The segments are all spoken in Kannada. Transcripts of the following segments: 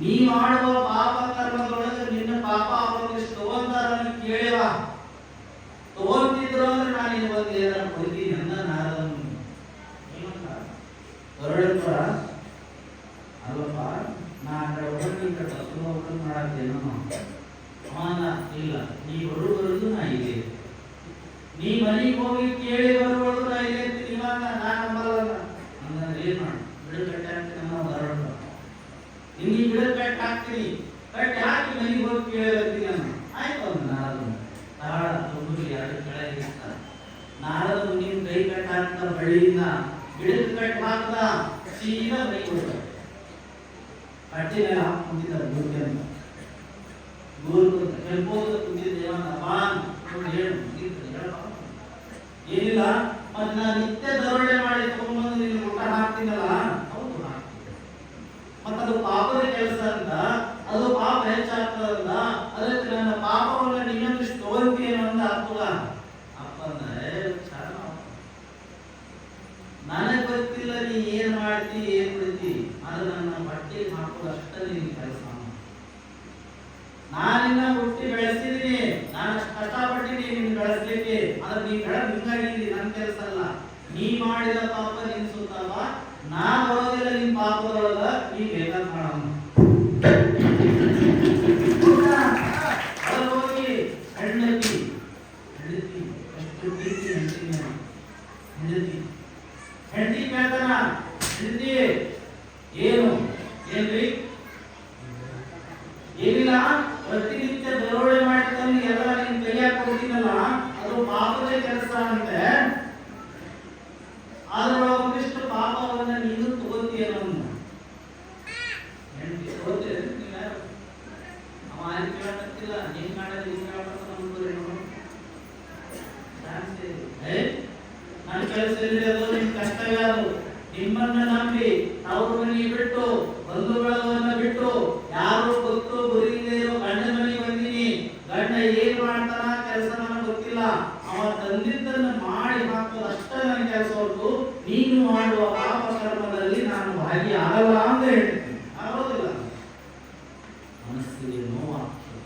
ನೀ ಮಾಡುವ ಪಾಪ ಕರ್ಮದೊಳಗೆ ನಿನ್ನ ಪಾಪ ಅವರಿಷ್ಟು ತಗೊಂತಾರ ಕೇಳಿವ ತಗೊಂತಿದ್ರು ಅಂದ್ರೆ ನಾನು ಇವತ್ತು ಏನಾರ ಕೊಡ್ತೀನಿ ಅಂದ ನಾರದನು. ಹೊರಡಪ್ಪ ಅಲ್ಲಪ್ಪ ನಾನು ಒಬ್ಬನಿಂದ ಕಸು ಒಬ್ಬನ ಮಾಡತ್ತೇನೋ ಅವನ ಇಲ್ಲ, ನೀ ಬರುವುದು ನಾ ಇದೆ, ನೀ ಮನೆಗೆ ಹೋಗಿ ಕೇಳಿ ಬರುವುದು ನಾ ಇದೆ ಅಂತೀನಿ. ಇವಾಗ ನಾನು ನಂಬಲ್ಲ ಅಂದ್ರೆ ಏನ್ ಮಾಡು, ಬಿಡು ಕಟ್ಟಿ ಹಾಕ್ತೀನಿ ನಮ್ಮ ಹೊರಡ ನಿಂಗೆ ಬಿಡು ಕಟ್ಟಿ ಹಾಕ್ತೀನಿ, ಕಟ್ಟಿ ಹಾಕಿ ಮನೆಗೆ ಹೋಗಿ ಕೇಳಿ ಬರ್ತೀನಿ ನಾನು. ಆಯ್ತು ಅಂದ ನಾರದು. ತಾಳ ತುಂಬ ಎರಡು ಕೆಳಗೆ ಇರ್ತಾರೆ. ನಾರದು ನಿನ್ನ ಕೈ ಕಟ್ಟಿ ಹಾಕ್ತಾರ ಬಳ್ಳಿಯಿಂದ ಗಿಡಕ್ಕೆ ಕಟ್ಟಿ ಹಾಕ್ದ ಸೀದಾ ಮನೆಗೆ ಹೋಗ್ತಾರೆ. ಕಟ್ಟಿ ಮೇಲೆ ಹಾಕಿ ಕುಂತಿದ್ದಾರೆ ಗುರುಗೆ ಅಂತ. ಗುರು ಕೆಂಪೋದ ಕುಂತಿದ್ದೆ ಏನಿಲ್ಲ, ಮತ್ತೆ ನಾನು ನಿತ್ಯ ದರೋಡೆ ಮಾಡಿ ತಗೊಂಡ್ಬಂದು ನೀನು ಊಟ ಹಾಕ್ತೀನಲ್ಲ, ಹೌದು ಹಾಕ್ತೀನಿ. ಮತ್ತೆ ಅದು ಪಾಪದ ಕೆಲಸ ಅಂತ, ಅದು ಪಾಪ ಹೆಚ್ಚಾಗ್ತದಂತ, ಅದಕ್ಕೆ ನನ್ನ ಪಾಪವನ್ನ ನೀನೊಂದಿಷ್ಟು ತಗೊಂತೀನೋ ಅಂತ ಅಪ್ಪಗ ಅಪ್ಪಂದ್ರೆ ನನಗೆ ಗೊತ್ತಿಲ್ಲ ನೀ ಏನ್ ಮಾಡ್ತಿ ಏನ್ ಬಿಡ್ತಿ, ಆದ್ರೆ ನನ್ನ ಬಟ್ಟೆಗೆ ಹಾಕೋದು ಅಷ್ಟ ನಿನ್ ಕೆಲಸ. ನಾನಿನ್ನ ಹುಟ್ಟಿ ಬೆಳೆಸಿದೀನಿ, ನಾನು ಕಷ್ಟಪಟ್ಟಿನಿ ನಿನ್ನ ಬೆಳೆಸ್ಲಿಕ್ಕೆ, ಆದ್ರೆ ನೀ ಬೆಳೆದ್ ಹಿಂಗಾಗಿದ್ದೀನಿ, ನನ್ನ ಕೆಲಸ ಅಲ್ಲ. ನೀ ಮಾಡಿದ ಪಾಪ ನಿನ್ ಸುತ್ತವ, ನಾ ಬರೋದಿಲ್ಲ ನಿನ್ ಪಾಪದೊಳಗ, ನೀ ಬೇಕಾದ ಮಾಡೋಣ. ಹೋಗಿ ಹೆಂಡತಿ ಹೆಂಡತಿ ಎಷ್ಟು ಪ್ರೀತಿ ಹೆಂಡತಿ ಹೆಂಡತಿ ಕೇಳ್ತಾನ, ಹೆಂಡತಿ ಏನು ಏನ್ರಿ ಏನಿಲ್ಲ, ಪ್ರತಿನಿತ್ಯ ದರೋಡೆ ಮಾಡಿದ್ದನ್ನು ಎಲ್ಲ ನಿನ್ ಕೈಯಾಗ ಕೊಡ್ತೀನಲ್ಲ, ಅದು ಪಾಪದ ಕೆಲಸ ಅಂತೆ, ಆದ್ರೆ ಒಂದಿಷ್ಟು ಪಾಪವನ್ನ ನೀನು ತಗೋತೀಯ. ಹೆಂಡತಿ ತಗೋತೀಯ ಅವ ಆಯ್ತು ಕೇಳಕ್ತಿಲ್ಲ, ನೀನ್ ಮಾಡಿದ್ರೆ ನೀನ್ ನನ್ನ ಕೆಲಸ ಇಲ್ಲದೆ ಅದು ನಿಮ್ ಕರ್ತವ್ಯ. ಅದು ನಿಮ್ಮನ್ನ ನಂಬಿ ಅವ್ರ ಮನೆಗೆ ಬಿಟ್ಟು ಬಂಧು ಬಳಗವನ್ನ ಬಿಟ್ಟು ಯಾರು ಗೊತ್ತು ಗುರಿಯಿಲ್ಲದೆ ಇರೋ ಗಂಡ ಮನೆಗೆ ಬಂದೀನಿ. ಗಂಡ ಏನ್ ಮಾಡ್ತಾನ ಕೆಲಸ ನನಗೆ ಗೊತ್ತಿಲ್ಲ, ಅವ ತಂದಿದ್ದನ್ನ ಮಾಡಿ ಹಾಕೋದು ಅಷ್ಟ ನನ್ನ ಕೆಲಸ ಹೊರತು ನೀನು ಮಾಡುವ ಪಾಪ ಕರ್ಮದಲ್ಲಿ ನಾನು ಭಾಗಿಯಾಗಲ್ಲ ಅಂತ ಹೇಳ್ತೀನಿ. ಆಗೋದಿಲ್ಲ, ಮನಸ್ಸಿಗೆ ನೋವಾಗ್ತದೆ.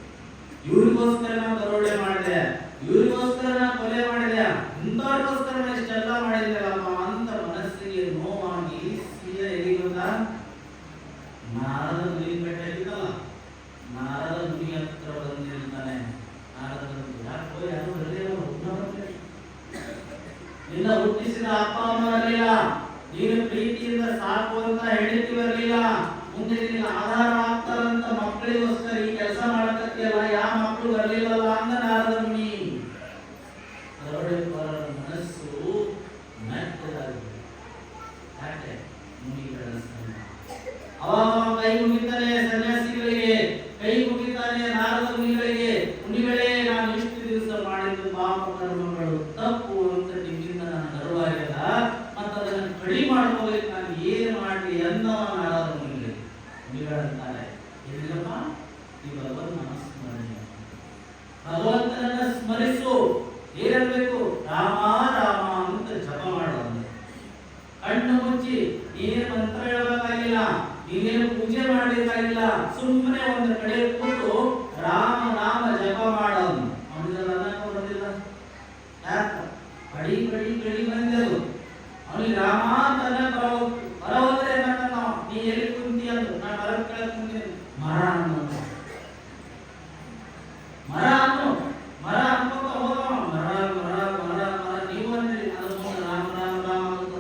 ಇವ್ರಿಗೋಸ್ಕರ ನಾನು ದರೋಡೆ ಮಾಡಿದೆ, ಇವ್ರಿಗೋಸ್ಕರ ನಾನು ಕೊಲೆ ಮಾಡಿದೆ, ಇಂಥವ್ರಿಗೋಸ್ಕರ ನಾನು ಇಷ್ಟೆಲ್ಲ ಮಾಡಿದ್ರಲ್ಲಪ್ಪ ಅಂತ ಮನಸ್ಸಿಗೆ ನೋವಾಗಿ ಸೀದಾ ಎಲ್ಲಿಗೋದ ನಾರದ ಮುನಿ ಬೆಟ್ಟಕ್ಕಿದ್ದಲ್ಲ, ನಾರದ ಮುನಿ ಹತ್ರ ಬಂದಿರ್ತಾನೆ. ನಾರದ ಯಾಕೋ ಯಾರು ಬರಲಿಲ್ಲ, ನಿನ್ನ ಹುಟ್ಟಿಸಿದ ಅಪ್ಪ ಅಮ್ಮ ಬರಲಿಲ್ಲ, ನೀನು ಪ್ರೀತಿಯಿಂದ ಸಾಕುವಂತ ಹೆಂಡತಿ ಬರಲಿಲ್ಲ, ಮುಂದೆ ನಿನಗೆ ಆಧಾರ ಆಗ್ತಾರಂತ ಮಕ್ಕಳಿಗೋಸ್ಕರ ಈ ಕೆಲಸ ಮಾಡಕತ್ತಿಯಲ್ಲ, ಯಾವ ಮಕ್ಕಳು ಬರಲಿಲ್ಲಲ್ಲ ಅಂದ ನಾರದ ಮುನಿ. ದರೋಡೆಕೋರರ ಮನಸ್ಸು ಮೆತ್ತದಾಗಿದೆ. ಯಾಕೆ? ಮುನಿಗಳ ಸಂಘ. ಅವಾಗ ಕೈ ಮುಗಿತಾನೆ ಸನ್ಯಾಸಿಗಳಿಗೆ, ಕೈ ಮುಗಿತಾನೆ ನಾರದ ಮುನಿಗಳಿಗೆ. ಮುನಿಗಳೇ, ನಾನು ಇಷ್ಟು ದಿವಸ ಮಾಡಿದ್ದು ಪಾಪ ಕರ್ಮಗಳು ತಪ್ಪು ಅಂತ ನಿಮ್ಮಿಂದ ನಾನು ಗರ್ವಾಗ್ಯದ, ಮತ್ತು ಅದನ್ನು ಕಡಿಮೆ ಮಾಡ್ಕೋಬೇಕು, ನಾನು ಏನು ಮಾಡಲಿ ಅನ್ನೋ ನಾರದ ಮುನಿಗಳಿಗೆ. ಮುನಿಗಳಂತಾರೆ, ಏನಿಲ್ಲಪ್ಪ, ಈ ಭಗವಂತನ ಸ್ಮರಣೆ, ಭಗವಂತನನ್ನ ಸ್ಮರಿಸು. ಏನಬೇಕು? ರಾಮ ರಾಮ ಅಂತ ಜಪ ಮಾಡೋದು. ಕಣ್ಣು ಮುಚ್ಚಿ ನೀನೇನು ಮಂತ್ರ ಹೇಳಬೇಕಾಗಿಲ್ಲ, ನೀನೇನು ಪೂಜೆ ಮಾಡಬೇಕಾಗಿಲ್ಲ, ಸುಮ್ಮನೆ ಒಂದು ಕಡೆ ಕೂತು ರಾಮ ನಾಮ ಜಪ ಮಾಡೋದು. ಅವನಿಗೆಲ್ಲ ಅನ್ನಕ್ಕೆ ಬರೋದಿಲ್ಲ. ಯಾಕೆ? ಕಡಿ ಕಡಿ ಕಡಿ ಬಂದದು. ಅವನಿಗೆ ರಾಮ ಅಂತ ಬರೋದ್ರೆ ನೀ ಎಲ್ಲಿ ಕುಂತಿ ಅಂದ್ರು, ನಾನು ಮರ ಕೆಳಗೆ ಕುಂತೀನಿ, ಮರ ಅನ್ನೋದು, ಮರ ಅನ್ನು ಮರ ಅನ್ಕೋತ ಹೋದ. ಮರ ಮರ ಮರ ಮರ ನೀವು ಅಂದ್ರಿ, ಅದು ರಾಮ ರಾಮ ರಾಮ ಅಂತ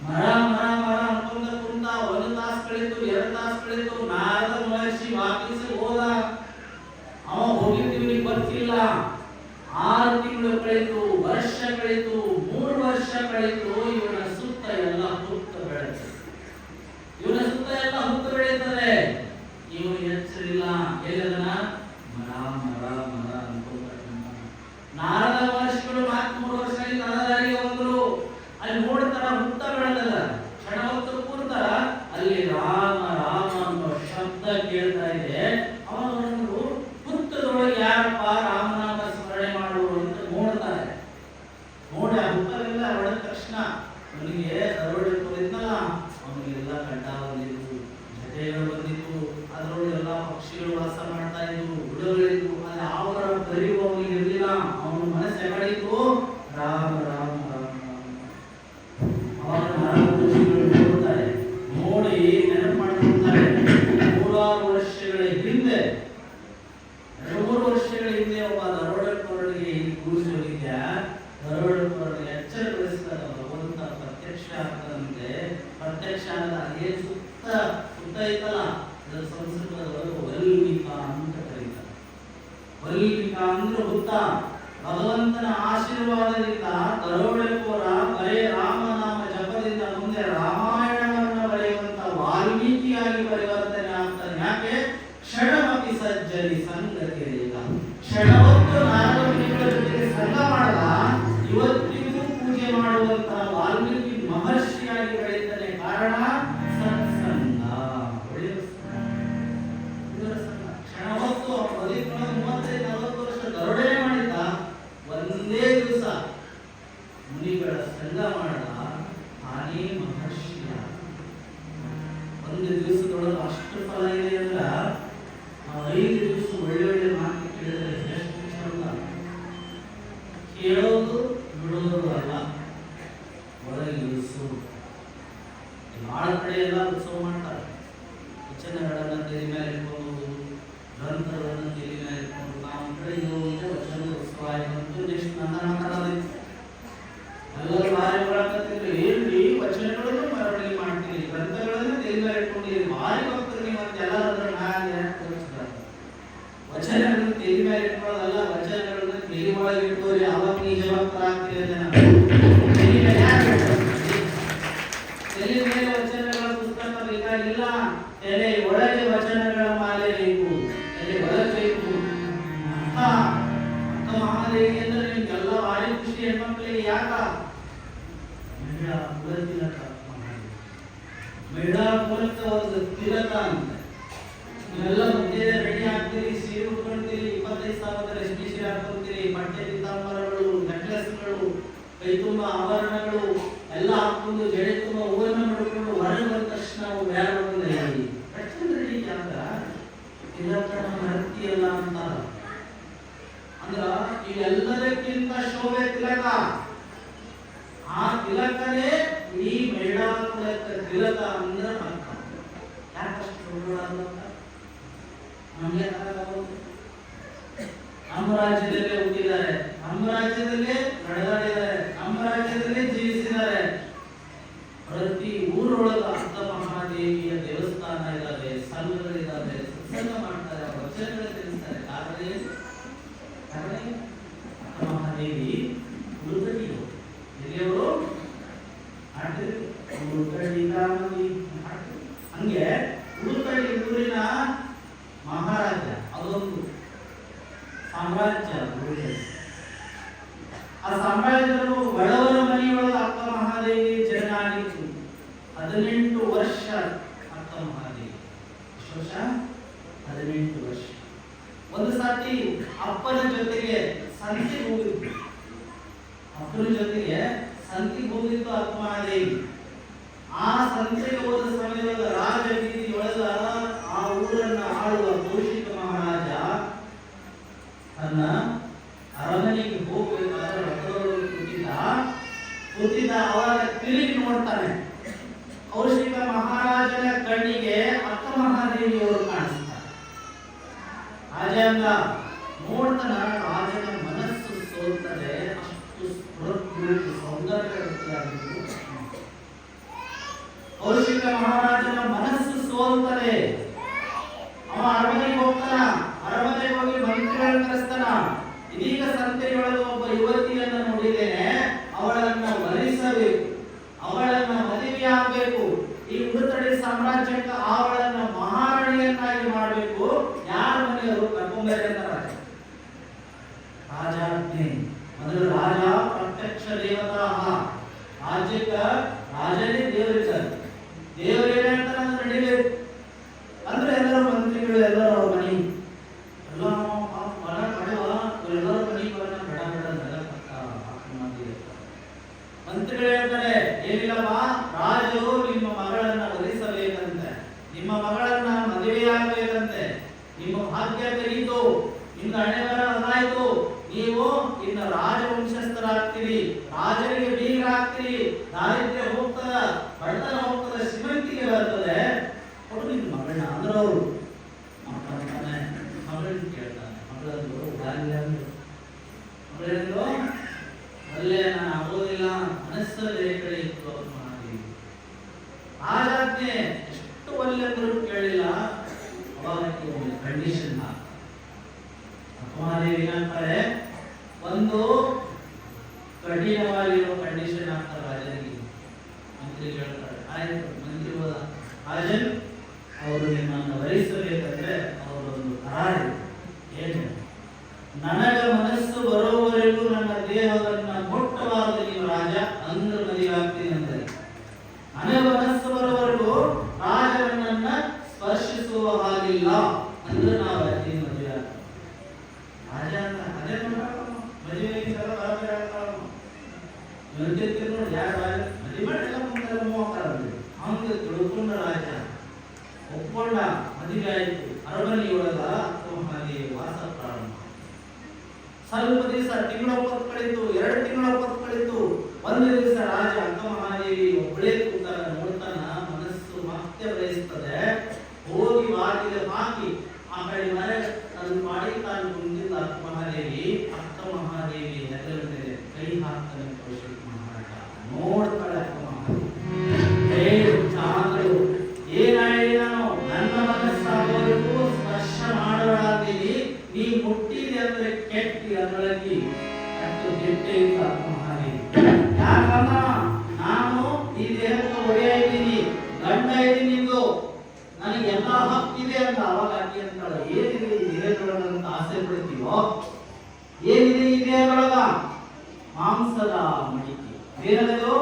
ಮರ ಮರ ಮರ ಅನ್ಕೊಂಡ ಕುಂತ. 1 ತಾಸು ಕಳೀತು, 2 ತಾಸು ಕಳೀತು. ನಾರದ ಮಹರ್ಷಿ ವಾಪಸ್ ಹೋದ. ಅವ ಹೋಗಿದ್ದೀವಿ ಬರ್ತಿಲ್ಲ. 6 ತಿಂಗಳು ಕಳೀತು, ವರ್ಷ ಕಳೀತು, 3 ವರ್ಷ ಕಳೀತು. ಇವನ ಸುತ್ತ ಎಲ್ಲ ಹುತ್ತು ಬೆಳೆತು, ಇವನ ಸುತ್ತ ಎಲ್ಲ ಹುತ್ತು ಬೆಳೀತದೆ. ಇವನು ಎಚ್ಚರಿಲ್ಲ, ಎಲ್ಲದನ್ನ ಮರ ಮರ ಮರ ಅನ್ಕೊಂಡ. ನಾರದ ಮಹರ್ಷಿಗಳು 4-3 ವರ್ಷ ದಾರಿಗೆ ಬಂದ್ರು. ಅಲ್ಲಿ ನೋಡ್ತಾರ ಹುತ್ತ ಬೆಳೆದಲ್ಲ, ಕ್ಷಣ ಹೊತ್ತು ಕೂರ್ತಾರ, ಅಲ್ಲಿ ರಾಮ ರಾಮ ಅನ್ನೋ ಶಬ್ದ ಕೇಳ್ತಾ ಇದೆ. ಅವನು ಹುತ್ತದೊಳಗೆ ಯಾರಪ್ಪ ರಾಮನಾಮ ಸ್ಮರಣೆ ಮಾಡುವರು ಅಂತ ನೋಡ್ತಾರೆ. ನೋಡಿ ಆ ಹುತ್ತವೆಲ್ಲ ಹೊಡೆದ ತಕ್ಷಣ ಅವನಿಗೆ ದರೋಡೆ ತೋರಿದ್ನಲ್ಲ, ಅವನಿಗೆಲ್ಲ ಗಡ್ಡ ಬಂದಿದ್ದು, ಜೊತೆಗಳು ಅದರೊಳಗೆ ಎಲ್ಲ ಪಕ್ಷಿಗಳು ವಾಸ ಮಾಡ್ತಾ ಇದ್ವು, ಹುಳುಗಳಿದ್ವು. ಅದು ಅವರ ಬರಿವು ಅವನಿಗೆ ಇರಲಿಲ್ಲ. ಅವನ ಮನಸ್ಸು ಎಗಡಿತು, ರಾಮ ರಾಮ ರಾಮ ರಾಮ. ನೋಡ್ತಾರೆ, ನೋಡಿ ನೆನಪು ಮಾಡ್ಕೊಳ್ತಾರೆ. 3 ವರ್ಷಗಳ ಹಿಂದೆ, 2-3 ವರ್ಷಗಳ ಹಿಂದೆ ಒಬ್ಬ ದರೋಡೆಕೋರನಿಗೆ ಕೂರಿಸಿ ಹೋಗಿದ್ದ. ದರೋಡೆಕೋರನಿಗೆ ಎಚ್ಚರಗೊಳಿಸಿದಾಗ ಭಗವಂತ ಪ್ರತ್ಯಕ್ಷ ಆಗ್ತದಂತೆ. ಪ್ರತ್ಯಕ್ಷ ಆದ ಏನ್ ಸುತ್ತ ಐತಲ್ಲ, ಅದರ ಸಂಸ್ಕೃತದವರು ವಲ್ಮೀಕ ಅಂತ ಕರೀತಾರೆ. ವಲ್ಮೀಕ ಅಂದ್ರೆ ಹುತ್ತ. ಭಗವಂತನ ಆಶೀರ್ವಾದದಿಂದ ದರೋಡೆಕೋರ ಬರೇ ರಾಮನಾಮ ಜಪದಿಂದ ಮುಂದೆ ರಾಮಾಯಣವನ್ನು ಬರೆಯುವಂತ ವಾಲ್ಮೀಕಿಯಾಗಿ ಪರಿವರ್ತನೆ ಆಗ್ತಾನೆ. ಯಾಕೆ? ಕ್ಷಣಮಪಿ ಸಜ್ಜನಿ ಸಂಗತಿ ರೇಖ. ಕ್ಷಣವತ್ತು ನಾರದ ಮುನಿಗಳ ಜೊತೆಗೆ ಸಂಘ ಮಾಡಲ್ಲ, ಇವತ್ತಿಗೂ ಪೂಜೆ ಮಾಡುವಂತಹ ವಾಲ್ಮೀಕಿ ಮಹರ್ಷಿಯಾಗಿ ಬೆಳೆಯುತ್ತಾನೆ. ಕಾರಣ ಸತ್ಸಂಗ, ಒಳ್ಳೆಯ ಸಂಘ. ಕ್ಷಣವತ್ತು 35-40 ವರ್ಷ ದರೋಡೆ ಮಾಡಿದ್ದ, ಒಂದೇ ದಿವಸ ಮುನಿಗಳ ಸಂಘ ಮಾಡದ ಆನೇ ಮಹರ್ಷಿಯ. ಒಂದು ದಿವಸದೊಳಗೆ ಅಷ್ಟು ಫಲ ಇದೆ ಅಂದ್ರ 5 ದಿವಸ ಒಳ್ಳೆ ಮಾತು ಕೇಳಿದ್ರೆ ಎಷ್ಟು ಚಂದ. ಕೇಳೋದು ಬಿಡೋದು ಅಲ್ಲ, ಒಳಗೆ ಇಳಿಸೋದು. ಭಾಳ ಕಡೆ ಎಲ್ಲ ಉತ್ಸವ ಮಾಡ್ತಾರೆ. ವಚನಗಳನ್ನು ತೆಲಿ ಮೇಲೆ ಇಟ್ಕೊಂಡು, ಗ್ರಂಥಗಳನ್ನು ತೆಲಿ ಮೇಲೆ ಇಟ್ಕೊಂಡು, ನಾವು ಕಡೆ ಇರುವಂತೆ ವಚನದ ಉತ್ಸವ ಆಯ್ತು. ನೆಕ್ಸ್ಟ್ ನನ್ನ ಮಾತಾಡೋದೈತಿ. ಎಲ್ಲರೂ ಭಾರಿ ಒಳಕತ್ತಿದ್ರು, ಏನ್ರಿ ವಚನಗಳನ್ನು ಮರವಣಿಗೆ ಮಾಡ್ತೀರಿ, ಗ್ರಂಥಗಳನ್ನು ತೆಲಿ ಮೇಲೆ ಇಟ್ಕೊಂಡಿರಿ, ಭಾರಿ ಭಕ್ತರಿಗೆ ಮತ್ತೆ ಎಲ್ಲರೂ ವಚನಗಳನ್ನು ತೆಲಿ ಮೇಲೆ ಇಟ್ಕೊಳ್ಳೋದಲ್ಲ, ವಚನಗಳನ್ನು ತೆಲಿ ಒಳಗೆ ಇಟ್ಕೋರಿ, ಅವಾಗ ನಿಜ ಭಕ್ತರಾಗ್ತೀರಿ ಅಂತ. ತೆಲಿ ಮೇಲೆ ವಚನಗಳ ಪುಸ್ತಕ ಬೇಕಾಗಿಲ್ಲ, ತೆಲೆ ಒಳಗೆ ವಚನಗಳ ಮಾಲೆ ಬೇಕು, ತೆಲೆ ಒಳಗೆ ಬೇಕು. ಅಕ್ಕ ಮಹಾದೇವಿ ಅಂದ್ರೆ ನಿಮ್ಗೆಲ್ಲ ಭಾರಿ ಖುಷಿ. ಹೆಣ್ಮಕ್ಳಿಗೆ ಯಾಕ? ಮಹಿಳಾ ಕುಲ ತಿಲಕ. ಮಹಿಳಾ ಕುಲಕ್ಕೆ ಒಂದು ತಿಲಕ ಅಂತ. ನೀವೆಲ್ಲ ಮಧ್ಯೆ ರೆಡಿ ಆಗ್ತೀರಿ, ಸೀರೆ ಉಟ್ಕೊಳ್ತೀರಿ, 25,000 ರೇಷ್ಮೆ ಸೀರೆ ಹಾಕೊಳ್ತೀರಿ, ಬಟ್ಟೆ ಪೀತಾಂಬರಗಳು, ನೆಕ್ಲೆಸ್ಗಳು, ಕೈ ತುಂಬ ಆಭರಣಗಳು ಎಲ್ಲ ಹಾಕೊಂಡು, ಜಡೆ ತುಂಬ ಹೂವನ್ನು ಮಾಡಿಕೊಂಡು ಹೊರಗೆ ಬಂದ ತಕ್ಷಣ ಯಾರು ರೆಡಿ ಆಗ ತಿಲಕ ಮರ್ತಿಯಲ್ಲ ಅಂತ. ಅಂದ್ರ ಇವೆಲ್ಲದಕ್ಕಿಂತ ಶೋಭೆ ತಿಲಕ. ಆ ತಿಲಕನೇ ಈ ಮಹಿಳಾ ಕುಲಕ್ಕೆ ತಿಲಕ ಅಂದ್ರೆ ಮಕ್ಕ. ಯಾಕಷ್ಟು ನಮಗೆ ನಮ್ಮ ರಾಜ್ಯದಲ್ಲೇ ಹುಟ್ಟಿದ್ದಾರೆ, ನಮ್ಮ ರಾಜ್ಯದಲ್ಲೇ ನಡೆದಾಡಿದ್ದಾರೆ, ನಮ್ಮ ರಾಜ್ಯದಲ್ಲೇ ಜೀವಿಸಿದ್ದಾರೆ. ಪ್ರತಿ ಊರೊಳಗ ಅಕ್ಕ ಮಹಾದೇವಿಯ ದೇವಸ್ಥಾನ ಇದ್ದಾವೆ, ಸಂಘಗಳಿದ್ದಾವೆ, ಸತ್ಸಂಗ ಮಾಡ್ತಾರೆ, ವಚನಗಳು ತಿಳಿಸ್ತಾರೆ. ಕಾರಣ ಅಕ್ಕ ಮಹಾದೇವಿ ಉಡುಗಡಿಯವರು ಎಲ್ಲಿಯವರು ಹಂಗೆ ಉಡುಗಡಿ ಊರಿನ ಮಹಾರಾಜ, ಅದೊಂದು ಸಾಮ್ರಾಜ್ಯ. ಆ ಸಾಮ್ರಾಜ್ಯರು ಬಡವರ ಮನೆಯೊಳಗೆ ಅಕ್ಕ ಮಹಾದೇವಿ ಜನ ಆಗಿತ್ತು. 18 ವರ್ಷ ಅಕ್ಕ ಮಹಾದೇವಿ. ಎಷ್ಟು ವರ್ಷ? 18 ವರ್ಷ. ಒಂದು ಸಾತಿ ಅಪ್ಪನ ಜೊತೆಗೆ ಸಂತಿಗೆ ಹೋಗಿತ್ತು. ಅಪ್ಪನ ಜೊತೆಗೆ ಸಂತಿಗೆ ಹೋಗಿತ್ತು ಅಕ್ಕ ಮಹಾದೇವಿ. ಆ ಸಂತೆಗೆ ಹೋದ ಸಮಯದಲ್ಲಿ ರಾಜಬೀದಿಯೊಳಗ ಆ ಊರನ್ನ ಆಳುವ ಕೌಶಿಕ ಮಹಾರಾಜ ತನ್ನ ಅರಮನೆಗೆ ಹೋಗಬೇಕಾದ್ರೆ ರಥದೊಳಗೆ ಕೂತಿದ್ದ. ಅವಾಗ ತಿರುಗಿ ನೋಡ್ತಾನೆ. ಕೌಶಿಕ ಮಹಾರಾಜನ ಕಣ್ಣಿಗೆ ಅಕ್ಕ ಮಹಾದೇವಿಯವರು ಕಾಣಿಸ್ತಾರೆ. ರಾಜಾಂಗ ನೋಡ್ತಾನ, ರಾಜನ ಮನಸ್ಸು ಸೋಲ್ತದೆ. ಅಷ್ಟು ಸೌಂದರ್ಯವತಿಯಾಗಿದ್ದು ಕೌಶಿಕ ಮಹಾರಾಜನ ಮನಸ್ಸು ಸೋಲ್ತದೆ. ಅವ ಅರಮನೆಗೆ ಹೋಗ್ತಾನ. ಅರಮನೆಗೆ ಹೋಗಿ ಮಂತ್ರಿಗಳನ್ನು ಕರೆಸ್ತಾನ. ಇದೀಗ ಸಂತೆಯೊಳಗೆ ಒಬ್ಬ ಯುವತಿಯನ್ನು ನೋಡಿದ್ದೇನೆ, ಅವಳನ್ನ ವರಿಸಬೇಕು, ಅವಳನ್ನ ಮದುವೆಯಾಗಬೇಕು, ಈ ಉಡುತಡಿ ಸಾಮ್ರಾಜ್ಯಕ್ಕೆ ಅವಳನ್ನ ಮಹಾರಾಣಿಯನ್ನಾಗಿ ಮಾಡಬೇಕು. ಯಾರ ಮನೆಯವರು ಕರ್ಕೊಂಡ್ಬರ್ರಿ ಅಂತಾರೆ. ರಾಜಾಜ್ಞೆ. ಮೊದಲು ರಾಜ ಪ್ರತ್ಯಕ್ಷ ದೇವತಾ. ರಾಜ್ಯಕ್ಕೆ ರಾಜನೇ ದೇವರಿದ್ದಾರೆ. ದೇವರು ಏನಂತಾರೆ ನಡಿಬೇಕು ಅಂದ್ರೆ ಎಲ್ಲರೂ ಮಂತ್ರಿಗಳು ಎಲ್ಲರೂ ನಿಮ್ಮ ಭಾಗ್ಯ ತೆರೀತು, ನಿಮ್ಮ ಹಣೆ ಬರ ಅದಾಯ್ತು, ನೀವು ಇನ್ನು ರಾಜವಂಶಸ್ಥರಾಗ್ತೀರಿ, ರಾಜರಿಗೆ ಬೀಗರಾಗ್ತೀರಿ, ದಾರಿದ್ರ್ಯ ಹೋಗ್ತದ, ಬಡತನ ಹೋಗ್ತದ, ಶ್ರೀಮಂತಿಗೆ ಬರ್ತದೆ. ಕೊಡು ನಿನ್ನ ಮಗಳನ್ನ ಅಂದ್ರೆ ಅವರು ಮಕ್ಕಳಂತಾನೆ ಮಗಳನ್ನ ಕೇಳ್ತಾನೆ. ಮಗಳಂದ್ರು ಮಗಳಂದ್ರು ಅಲ್ಲೇ ನಾನು ಆಗೋದಿಲ್ಲ, ಮನಸ್ಸು ಬೇರೆ ಕಡೆ ಇತ್ತು ಅವ್ರು ಮಾಡಿ ರಾಜಾಜ್ಞೆ ಎಷ್ಟು ಒಳ್ಳೆಂದ್ರು ಕೇಳಿಲ್ಲ. ಅವಾಗ ಒಂದು ಕಂಡೀಷನ್ ಅಕ್ಕಮಹಾದೇವಿ ಅಂತಾರೆ, ಒಂದು ಕಠಿಣವಾಗಿರೋ ಕಂಡೀಷನ್ ಹಾಕ್ತಾರೆ ರಾಜನಿಗೆ. ಮಂತ್ರಿ ಹೇಳ್ತಾರೆ, ಆಯ್ತು ಮಂತ್ರಿ ಹೋದ, ರಾಜನ್ ಅವರು ನಿಮ್ಮನ್ನು ವರಿಸಬೇಕಂದ್ರೆ ಅವರೊಂದು ಕರಾರು ಏನು, ನನಗ ಮನಸ್ಸು ಬರೋವರೆಗೂ ನನ್ನ ದೇಹವನ್ನು ಮುಟ್ಟಬಾರದು ನೀವು ರಾಜ, ಅಂದ್ರೆ ಮದುವೆ ಆಗ್ತೀನಿ ಅಂದ್ರೆ. ನನಗ ಮನಸ್ಸು ಬರೋವರೆಗೂ ರಾಜನನ್ನ ಸ್ಪರ್ಶಿಸುವ ಹಾಗಿಲ್ಲ ಅಂದ್ರೆ ನಾವು ಅರ್ಜಿನ ಮದುವೆ ಆಗ್ತೀವಿ. ರಾಜ ಅಂತ ಅದೇ ಮದುವೆ ನೋಡಿ ಯಾರು ರಾಜ ಮದುವೆ ಮಾಡಿಲ್ಲ ಮುಂದೆ ಮೂವತ್ತಾರು ಅವನಿಗೆ ತಿಳ್ಕೊಂಡ ರಾಜ ಒಪ್ಕೊಂಡ, ಮದುವೆ ಆಯ್ತು. ಅರಮನೆಯೊಳಗ ಅಕ್ಕಮಹಾದೇವಿ ವಾಸ ಪ್ರಾರಂಭ. ಸ್ವಲ್ಪ ದಿವಸ ತಿಂಗಳ ಹೊತ್ತು ಕಳಿತು, 2 ತಿಂಗಳ ಹೊತ್ತು ಕಳಿತು. ಒಂದು ದಿವಸ ರಾಜ ಅಕ್ಕಮಹಾದೇವಿ ಒಬ್ಬಳೇ ಕೂತಾಗ ನೋಡ್ತಾನ, ಮನಸ್ಸು ಮತ್ತೆ ಬಯಸ್ತದೆ. ಹೋಗಿ ಬಾಗಿಲು ಹಾಕಿ ಆ ಕಡೆ ಮನೆ ತನ್ನ ಮಾಡಿ ತಾನು ಕುಂತಿದ್ದ ಅಕ್ಕಮಹಾದೇವಿ ನೆಲವಿದೆ ಕೈ ಹಾಕ್ತಾನೆ. ಕೌಶಿಕ್ ಮಹಾರಾಜ ನೋಡ್ತಾಳೆ ಅಕ್ಕಮಹಾದೇವಿ, ಚಾಂದ್ರು ಏನಾಗಿ ನಾನು ನನ್ನ ಮನಸ್ಸಾಗೋರಿಗೂ ಸ್ಪರ್ಶ ಮಾಡಬಾರ್ದೀನಿ, ನೀ ಮುಟ್ಟಿದೆ ಅಂದ್ರೆ ಕೆಟ್ಟಿ ಅದರೊಳಗೆ ಅಷ್ಟು ಕೆಟ್ಟೆ ಇಲ್ಲ ಅಕ್ಕಮಹಾದೇವಿ. ಯಾಕಂದ ನಾನು ಈ ದೇಹಕ್ಕೆ ಒಡೆಯ ಇದ್ದೀನಿ, ಗಂಡ ಇದ್ದೀನಿ, ನಿಂದು ನನಗೆ ಎಲ್ಲ ಹಕ್ಕಿದೆ ಅಂತ. ಅವಾಗ ಅಕ್ಕಿ ಅಂತಾಳೆ, ಏನಿದೆ ಈ ದೇಹದೊಳಗಂತ ಆಸೆ ಪಡ್ತೀವೋ, ಏನಿದೆ ಈ ದೇಹದೊಳಗ? ಮಾಂಸದ ಮಡಿಕೆ. ದೇಹದಲ್ಲೋ